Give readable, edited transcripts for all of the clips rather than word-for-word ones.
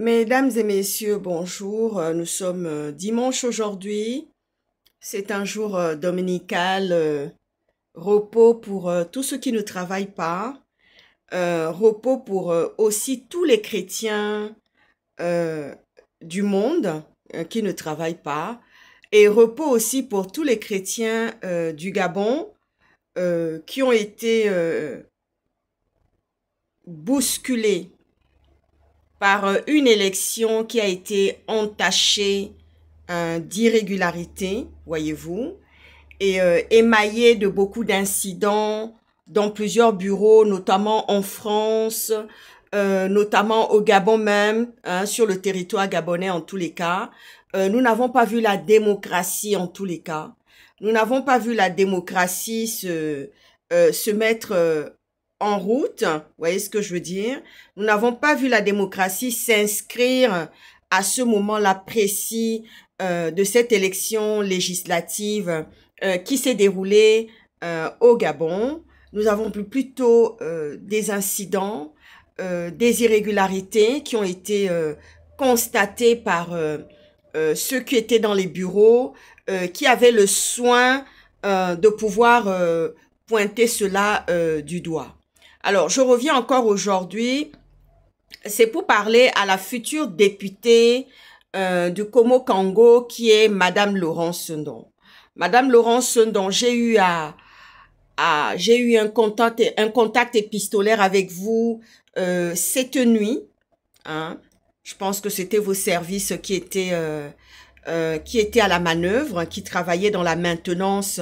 Mesdames et messieurs, bonjour. Nous sommes dimanche aujourd'hui. C'est un jour dominical, repos pour tous ceux qui ne travaillent pas, repos pour aussi tous les chrétiens euh, du monde qui ne travaillent pas, et repos aussi pour tous les chrétiens du Gabon qui ont été bousculés par une élection qui a été entachée d'irrégularités, voyez-vous, et émaillée de beaucoup d'incidents dans plusieurs bureaux, notamment en France, notamment au Gabon même, hein, sur le territoire gabonais en tous les cas. Nous n'avons pas vu la démocratie en tous les cas. Nous n'avons pas vu la démocratie se mettre en route, vous voyez ce que je veux dire? Nous n'avons pas vu la démocratie s'inscrire à ce moment-là précis de cette élection législative qui s'est déroulée au Gabon. Nous avons vu plutôt des incidents, des irrégularités qui ont été constatées par ceux qui étaient dans les bureaux, qui avaient le soin de pouvoir pointer cela du doigt. Alors, je reviens encore aujourd'hui, c'est pour parler à la future députée du Komo-Kango qui est Madame Laurence Sendon. Madame Laurence Sendon, j'ai eu un contact épistolaire avec vous cette nuit. Hein. Je pense que c'était vos services qui étaient à la manœuvre, qui travaillaient dans la maintenance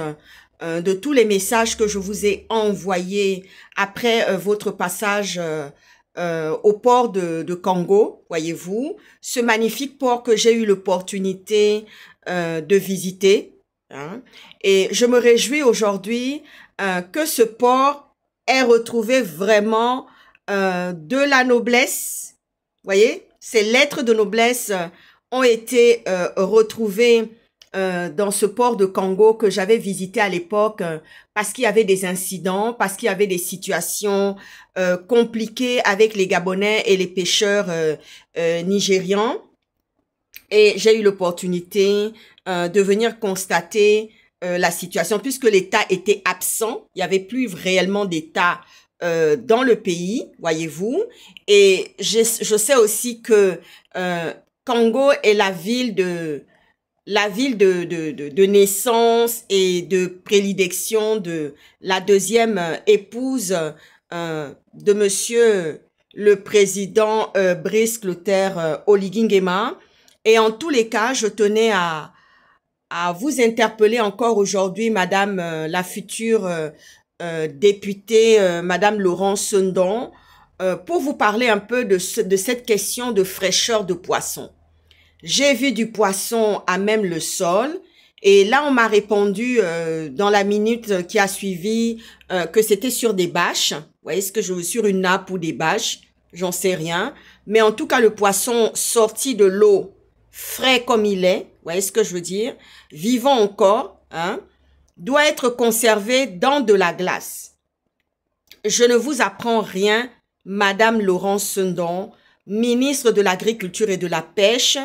de tous les messages que je vous ai envoyés après votre passage au port de Congo, voyez-vous, ce magnifique port que j'ai eu l'opportunité de visiter. Hein. Et je me réjouis aujourd'hui que ce port ait retrouvé vraiment de la noblesse. Voyez, ces lettres de noblesse ont été retrouvées dans ce port de Congo que j'avais visité à l'époque parce qu'il y avait des incidents, parce qu'il y avait des situations compliquées avec les Gabonais et les pêcheurs nigérians. Et j'ai eu l'opportunité de venir constater la situation puisque l'État était absent. Il n'y avait plus réellement d'État dans le pays, voyez-vous. Et je sais aussi que Congo est la ville de naissance et de prédilection de la deuxième épouse de monsieur le président Brice Clotaire Oligui Nguema. Et en tous les cas, je tenais à vous interpeller encore aujourd'hui, Madame la future députée, Madame Laurence Sendon, pour vous parler un peu de cette question de fraîcheur de poisson. J'ai vu du poisson à même le sol et là on m'a répondu dans la minute qui a suivi que c'était sur des bâches. Vous voyez ce que je veux, sur une nappe ou des bâches, j'en sais rien. Mais en tout cas le poisson sorti de l'eau, frais comme il est, vous voyez ce que je veux dire, vivant encore, hein, doit être conservé dans de la glace. Je ne vous apprends rien, Madame Laurence Sendon, ministre de l'Agriculture et de la Pêche,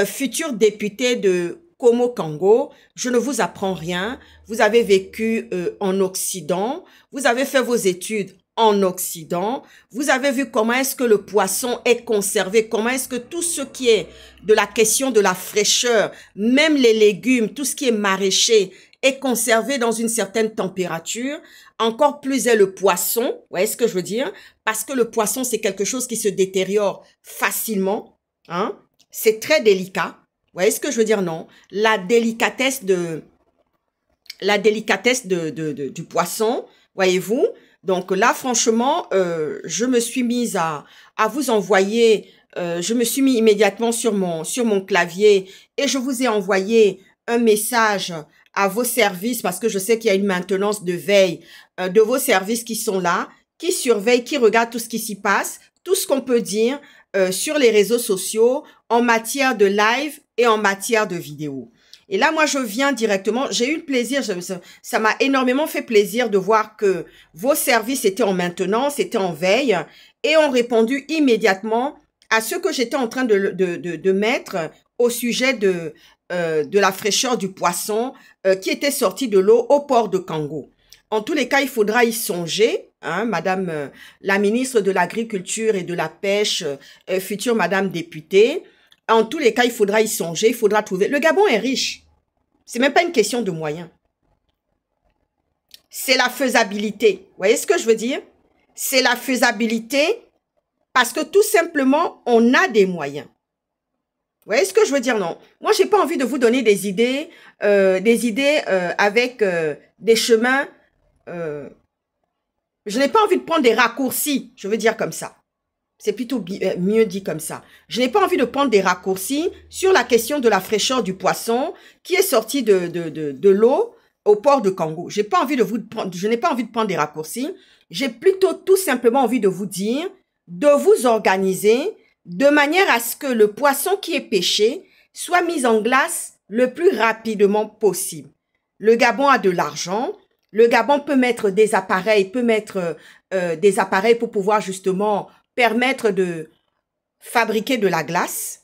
future députée de Komo-Kango, je ne vous apprends rien. Vous avez vécu en Occident, vous avez fait vos études en Occident, vous avez vu comment est-ce que le poisson est conservé, comment est-ce que tout ce qui est de la question de la fraîcheur, même les légumes, tout ce qui est maraîcher, est conservé dans une certaine température. Encore plus est le poisson, vous voyez ce que je veux dire? Parce que le poisson, c'est quelque chose qui se détériore facilement, hein? C'est très délicat. Vous voyez ce que je veux dire? Non. La délicatesse du poisson, voyez-vous? Donc là, franchement, je me suis mise à vous envoyer, je me suis mis immédiatement sur mon clavier et je vous ai envoyé un message à vos services parce que je sais qu'il y a une maintenance de veille de vos services qui sont là, qui surveillent, qui regardent tout ce qui s'y passe, tout ce qu'on peut dire sur les réseaux sociaux en matière de live et en matière de vidéo. Et là, moi, je viens directement, j'ai eu le plaisir, ça m'a énormément fait plaisir de voir que vos services étaient en maintenance, étaient en veille et ont répondu immédiatement à ce que j'étais en train de mettre au sujet de la fraîcheur du poisson qui était sorti de l'eau au port de Kango. En tous les cas, il faudra y songer, hein, Madame la ministre de l'Agriculture et de la Pêche, future Madame députée. En tous les cas, il faudra y songer, il faudra trouver. Le Gabon est riche. C'est même pas une question de moyens. C'est la faisabilité. Vous voyez ce que je veux dire? C'est la faisabilité parce que tout simplement, on a des moyens. Vous voyez ce que je veux dire? Non. Moi, j'ai pas envie de vous donner des idées avec des chemins. Je n'ai pas envie de prendre des raccourcis, je veux dire comme ça. C'est plutôt mieux dit comme ça. Je n'ai pas envie de prendre des raccourcis sur la question de la fraîcheur du poisson qui est sorti de l'eau au port de Kango. Je n'ai pas envie de prendre des raccourcis. J'ai plutôt tout simplement envie de vous dire, de vous organiser de manière à ce que le poisson qui est pêché soit mis en glace le plus rapidement possible. Le Gabon a de l'argent. Le Gabon peut mettre des appareils, pour pouvoir justement permettre de fabriquer de la glace.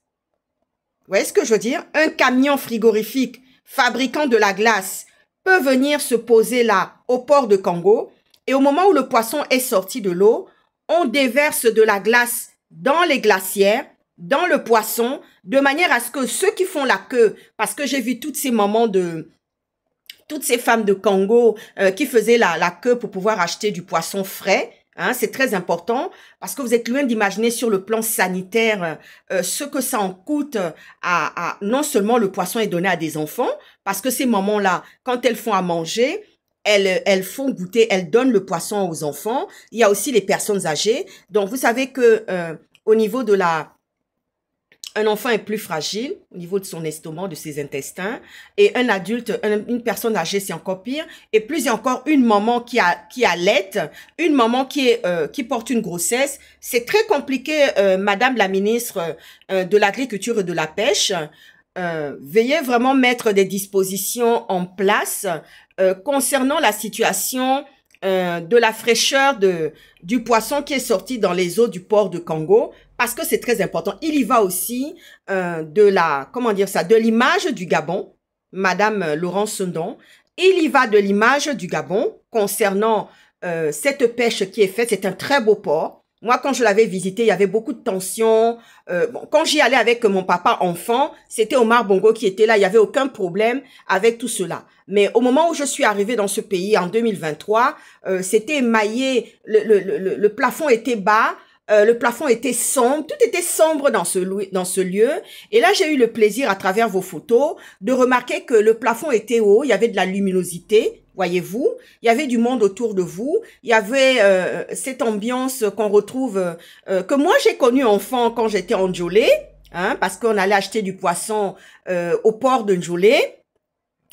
Vous voyez ce que je veux dire? Un camion frigorifique fabriquant de la glace peut venir se poser là au port de Kango et au moment où le poisson est sorti de l'eau, on déverse de la glace dans les glacières, dans le poisson, de manière à ce que ceux qui font la queue, parce que j'ai vu toutes ces femmes de Congo qui faisaient la queue pour pouvoir acheter du poisson frais. Hein, c'est très important parce que vous êtes loin d'imaginer sur le plan sanitaire ce que ça en coûte à non seulement le poisson est donné à des enfants, parce que ces mamans-là, quand elles font à manger, elles font goûter, elles donnent le poisson aux enfants. Il y a aussi les personnes âgées. Donc, vous savez que au niveau de un enfant est plus fragile au niveau de son estomac, de ses intestins. Et un adulte, une personne âgée, c'est encore pire. Et plus il y a encore une maman qui allaite, une maman qui porte une grossesse. C'est très compliqué, Madame la ministre de l'Agriculture et de la Pêche. Veuillez vraiment mettre des dispositions en place concernant la situation de la fraîcheur du poisson qui est sorti dans les eaux du port de Kango, parce que c'est très important. Il y va aussi de l'image du Gabon, Madame Laurence Sondon. Il y va de l'image du Gabon concernant cette pêche qui est faite. C'est un très beau port. Moi, quand je l'avais visité, il y avait beaucoup de tensions. Quand j'y allais avec mon papa enfant, c'était Omar Bongo qui était là. Il n'y avait aucun problème avec tout cela. Mais au moment où je suis arrivée dans ce pays en 2023, c'était émaillé, le plafond était bas, le plafond était sombre, tout était sombre dans ce lieu. Et là, j'ai eu le plaisir, à travers vos photos, de remarquer que le plafond était haut, il y avait de la luminosité. Voyez-vous, il y avait du monde autour de vous, il y avait cette ambiance qu'on retrouve, que moi j'ai connue enfant quand j'étais en Njolé, hein, parce qu'on allait acheter du poisson au port de Njolé,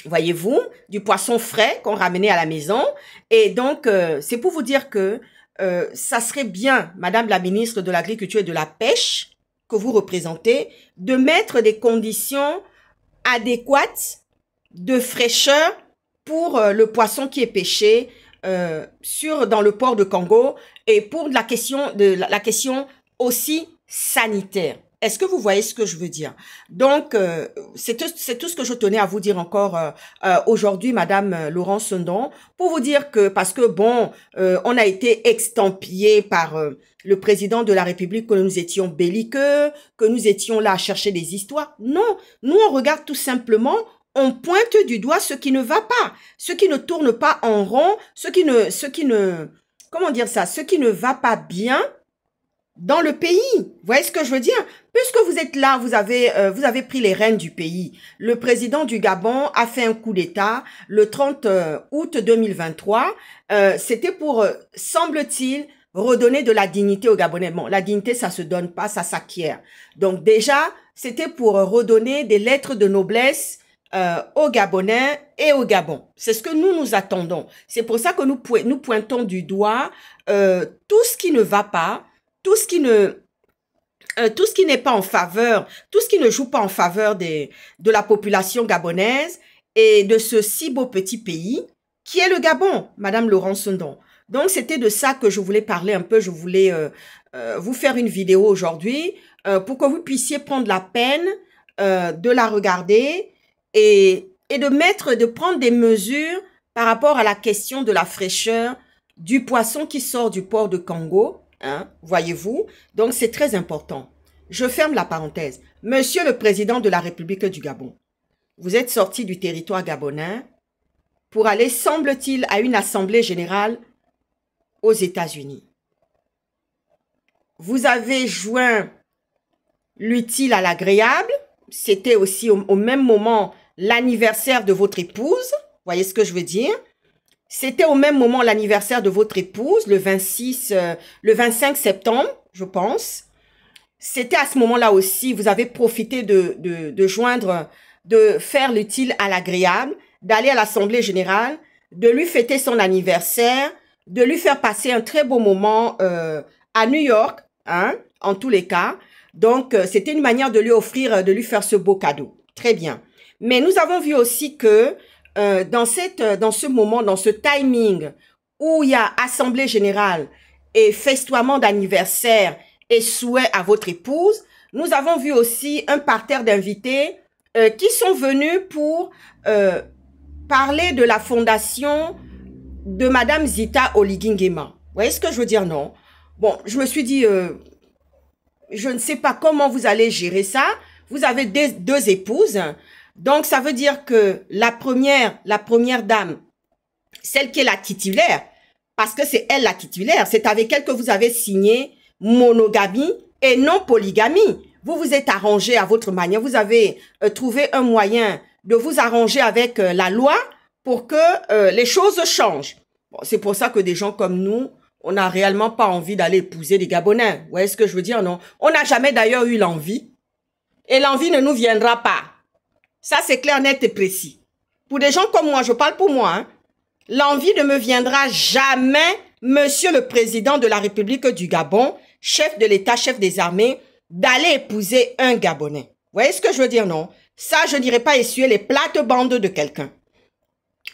voyez-vous, du poisson frais qu'on ramenait à la maison. Et donc, c'est pour vous dire que ça serait bien, Madame la ministre de l'Agriculture et de la Pêche, que vous représentez, de mettre des conditions adéquates de fraîcheur pour le poisson qui est pêché dans le port de Kango et pour la question aussi sanitaire. Est-ce que vous voyez ce que je veux dire? Donc, c'est tout ce que je tenais à vous dire encore aujourd'hui, Madame Laurence Sondon, pour vous dire que, parce que bon, on a été extampillé par le président de la République, que nous étions belliqueux, que nous étions là à chercher des histoires. Non, nous on regarde tout simplement, on pointe du doigt ce qui ne va pas, ce qui ne tourne pas en rond, ce qui ne va pas bien dans le pays. Vous voyez ce que je veux dire? Puisque vous êtes là, vous avez pris les rênes du pays. Le président du Gabon a fait un coup d'État le 30 août 2023. C'était pour, semble-t-il, redonner de la dignité aux Gabonais. Bon, la dignité, ça se donne pas, ça s'acquiert. Donc déjà, c'était pour redonner des lettres de noblesse aux Gabonais et au Gabon. C'est ce que nous attendons. C'est pour ça que nous pointons du doigt tout ce qui ne va pas, tout ce qui n'est pas en faveur, tout ce qui ne joue pas en faveur de la population gabonaise et de ce si beau petit pays qui est le Gabon, Madame Laurence Sondon. Donc, c'était de ça que je voulais parler un peu. Je voulais vous faire une vidéo aujourd'hui pour que vous puissiez prendre la peine de la regarder et de prendre des mesures par rapport à la question de la fraîcheur du poisson qui sort du port de Congo, hein, voyez-vous. Donc, c'est très important. Je ferme la parenthèse. Monsieur le Président de la République du Gabon, vous êtes sorti du territoire gabonais pour aller, semble-t-il, à une assemblée générale aux États-Unis. Vous avez joint l'utile à l'agréable. C'était aussi au même moment l'anniversaire de votre épouse. Voyez ce que je veux dire? C'était au même moment l'anniversaire de votre épouse, le 25 septembre, je pense. C'était à ce moment-là aussi, vous avez profité de faire l'utile à l'agréable, d'aller à l'Assemblée générale, de lui fêter son anniversaire, de lui faire passer un très beau moment à New York, hein, en tous les cas. Donc, c'était une manière de lui offrir, de lui faire ce beau cadeau. Très bien. Mais nous avons vu aussi que dans ce moment, dans ce timing où il y a assemblée générale et festoiement d'anniversaire et souhait à votre épouse, nous avons vu aussi un parterre d'invités qui sont venus pour parler de la fondation de Madame Zita Oligui-Nguema. Vous voyez ce que je veux dire, non? Bon, je me suis dit, je ne sais pas comment vous allez gérer ça. Vous avez deux épouses. Donc, ça veut dire que la première dame, celle qui est la titulaire, parce que c'est elle la titulaire, c'est avec elle que vous avez signé monogamie et non polygamie. Vous vous êtes arrangé à votre manière, vous avez trouvé un moyen de vous arranger avec la loi pour que les choses changent. Bon, c'est pour ça que des gens comme nous, on n'a réellement pas envie d'aller épouser des Gabonais. Vous voyez ce que je veux dire, non? On n'a jamais d'ailleurs eu l'envie. Et l'envie ne nous viendra pas. Ça, c'est clair, net et précis. Pour des gens comme moi, je parle pour moi, hein, l'envie ne me viendra jamais, Monsieur le Président de la République du Gabon, chef de l'État, chef des armées, d'aller épouser un Gabonais. Vous voyez ce que je veux dire, non? Ça, je n'irai pas essuyer les plates-bandes de quelqu'un.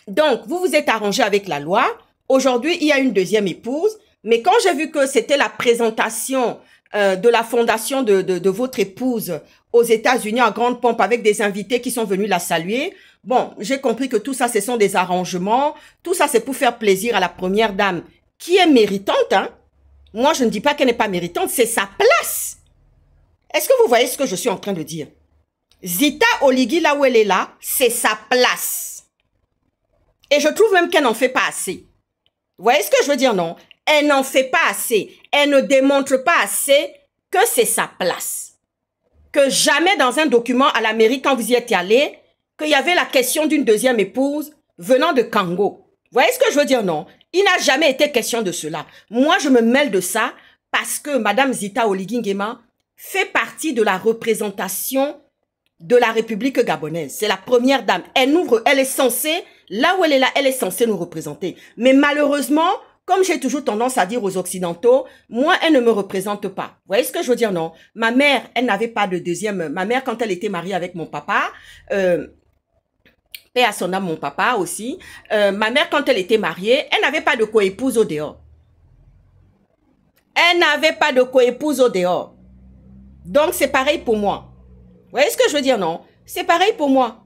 Donc, vous vous êtes arrangé avec la loi. Aujourd'hui, il y a une deuxième épouse. Mais quand j'ai vu que c'était la présentation de la fondation de votre épouse aux États-Unis en grande pompe avec des invités qui sont venus la saluer, bon, j'ai compris que tout ça, ce sont des arrangements. Tout ça, c'est pour faire plaisir à la première dame qui est méritante, hein. Moi, je ne dis pas qu'elle n'est pas méritante, c'est sa place. Est-ce que vous voyez ce que je suis en train de dire? Zita Oligui, là où elle est là, c'est sa place. Et je trouve même qu'elle n'en fait pas assez. Vous voyez ce que je veux dire, non? Elle n'en fait pas assez. Elle ne démontre pas assez que c'est sa place. Que jamais dans un document à la mairie, quand vous y êtes allé, qu'il y avait la question d'une deuxième épouse venant de Congo. Vous voyez ce que je veux dire, non? Il n'a jamais été question de cela. Moi, je me mêle de ça parce que Madame Zita Oligui-Nguema fait partie de la représentation de la République gabonaise. C'est la première dame. Elle est censée, là où elle est là, elle est censée nous représenter. Mais malheureusement, comme j'ai toujours tendance à dire aux Occidentaux, moi, elle ne me représente pas. Vous voyez ce que je veux dire, non? Ma mère, elle n'avait pas de deuxième. Ma mère, quand elle était mariée avec mon papa, paix à son âme, mon papa aussi, ma mère, quand elle était mariée, elle n'avait pas de coépouse au dehors. Elle n'avait pas de coépouse au dehors. Donc, c'est pareil pour moi. Vous voyez ce que je veux dire, non? C'est pareil pour moi.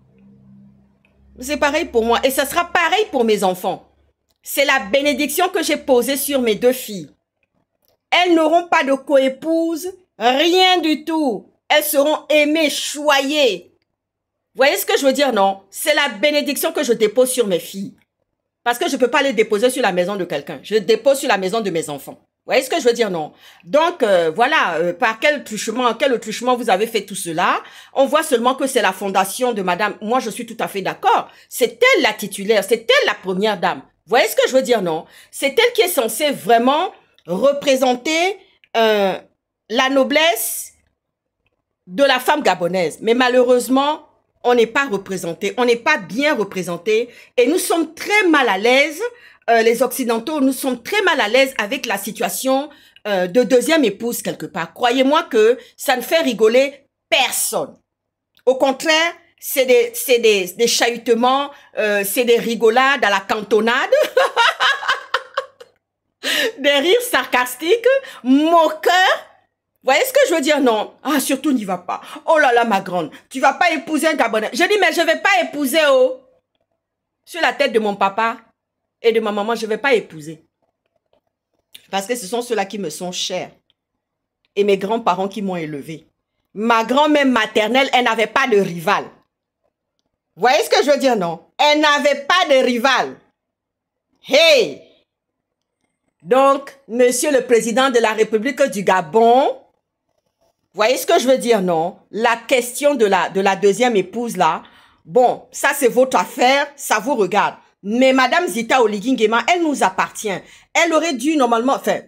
C'est pareil pour moi. Et ce sera pareil pour mes enfants. C'est la bénédiction que j'ai posée sur mes deux filles. Elles n'auront pas de coépouse, rien du tout. Elles seront aimées, choyées. Vous voyez ce que je veux dire, non? C'est la bénédiction que je dépose sur mes filles. Parce que je ne peux pas les déposer sur la maison de quelqu'un. Je les dépose sur la maison de mes enfants. Vous voyez ce que je veux dire, non? Donc, voilà, par quel truchement vous avez fait tout cela? On voit seulement que c'est la fondation de Madame. Moi, je suis tout à fait d'accord. C'est elle la titulaire, c'est elle la première dame. Vous voyez ce que je veux dire, non? C'est elle qui est censée vraiment représenter la noblesse de la femme gabonaise. Mais malheureusement, on n'est pas représenté, on n'est pas bien représenté et nous sommes très mal à l'aise. Les Occidentaux, nous sommes très mal à l'aise avec la situation de deuxième épouse quelque part. Croyez-moi que ça ne fait rigoler personne. Au contraire, c'est des chahutements, c'est des rigolades à la cantonade, des rires sarcastiques, moqueurs, Voyez ce que je veux dire? Non. Ah, surtout n'y va pas. Oh là là, ma grande, tu vas pas épouser un Gabonais. Je dis, mais je vais pas épouser, oh. Sur la tête de mon papa et de ma maman, je vais pas épouser. Parce que ce sont ceux-là qui me sont chers. Et mes grands-parents qui m'ont élevé. Ma grand-mère maternelle, elle n'avait pas de rival. Vous voyez ce que je veux dire, non? Elle n'avait pas de rival. Hey! Donc, monsieur le président de la République du Gabon, vous voyez ce que je veux dire, non? La question de la deuxième épouse, là, bon, ça c'est votre affaire, ça vous regarde. Mais Madame Zita Oligui Nguema, elle nous appartient. Elle aurait dû normalement, enfin,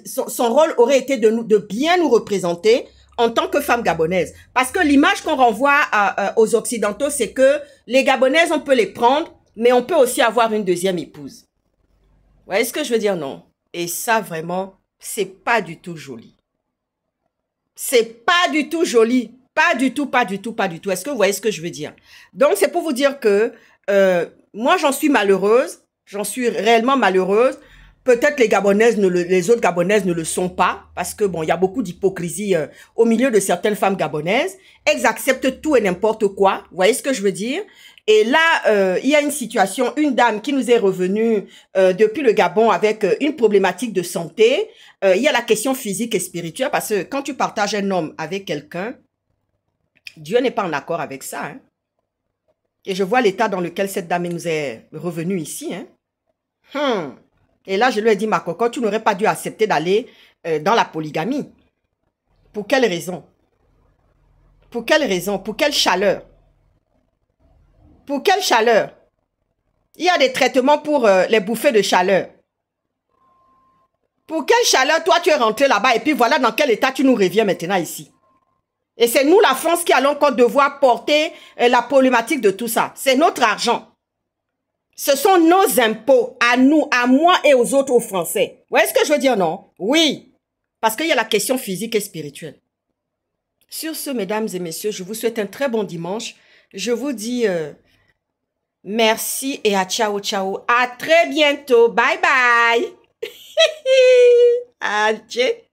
son rôle aurait été de bien nous représenter en tant que femme gabonaise. Parce que l'image qu'on renvoie aux Occidentaux, c'est que les Gabonaises, on peut les prendre, mais on peut aussi avoir une deuxième épouse. Vous voyez ce que je veux dire? Non. Et ça, vraiment, c'est pas du tout joli. C'est pas du tout joli. Pas du tout, pas du tout, pas du tout. Est-ce que vous voyez ce que je veux dire? Donc, c'est pour vous dire que moi, j'en suis malheureuse. J'en suis réellement malheureuse. Peut-être les autres Gabonaises ne le sont pas. Parce que, bon, il y a beaucoup d'hypocrisie au milieu de certaines femmes gabonaises. Elles acceptent tout et n'importe quoi. Vous voyez ce que je veux dire? Et là, il y a une situation, une dame qui nous est revenue depuis le Gabon avec une problématique de santé. Il y a la question physique et spirituelle parce que quand tu partages un homme avec quelqu'un, Dieu n'est pas en accord avec ça. Hein? Et je vois l'état dans lequel cette dame nous est revenue ici. Hein? Et là, je lui ai dit, ma cocotte, tu n'aurais pas dû accepter d'aller dans la polygamie. Pour quelle raison? Pour quelle raison? Pour quelle chaleur? Pour quelle chaleur? Il y a des traitements pour les bouffées de chaleur. Pour quelle chaleur, toi, tu es rentré là-bas et puis voilà dans quel état tu nous reviens maintenant ici. Et c'est nous, la France, qui allons encore devoir porter la problématique de tout ça. C'est notre argent. Ce sont nos impôts à nous, à moi et aux autres Français. Vous voyez ce que je veux dire, non? Oui. Parce qu'il y a la question physique et spirituelle. Sur ce, mesdames et messieurs, je vous souhaite un très bon dimanche. Je vous dis... merci et à ciao, ciao. À très bientôt. Bye, bye. Adieu.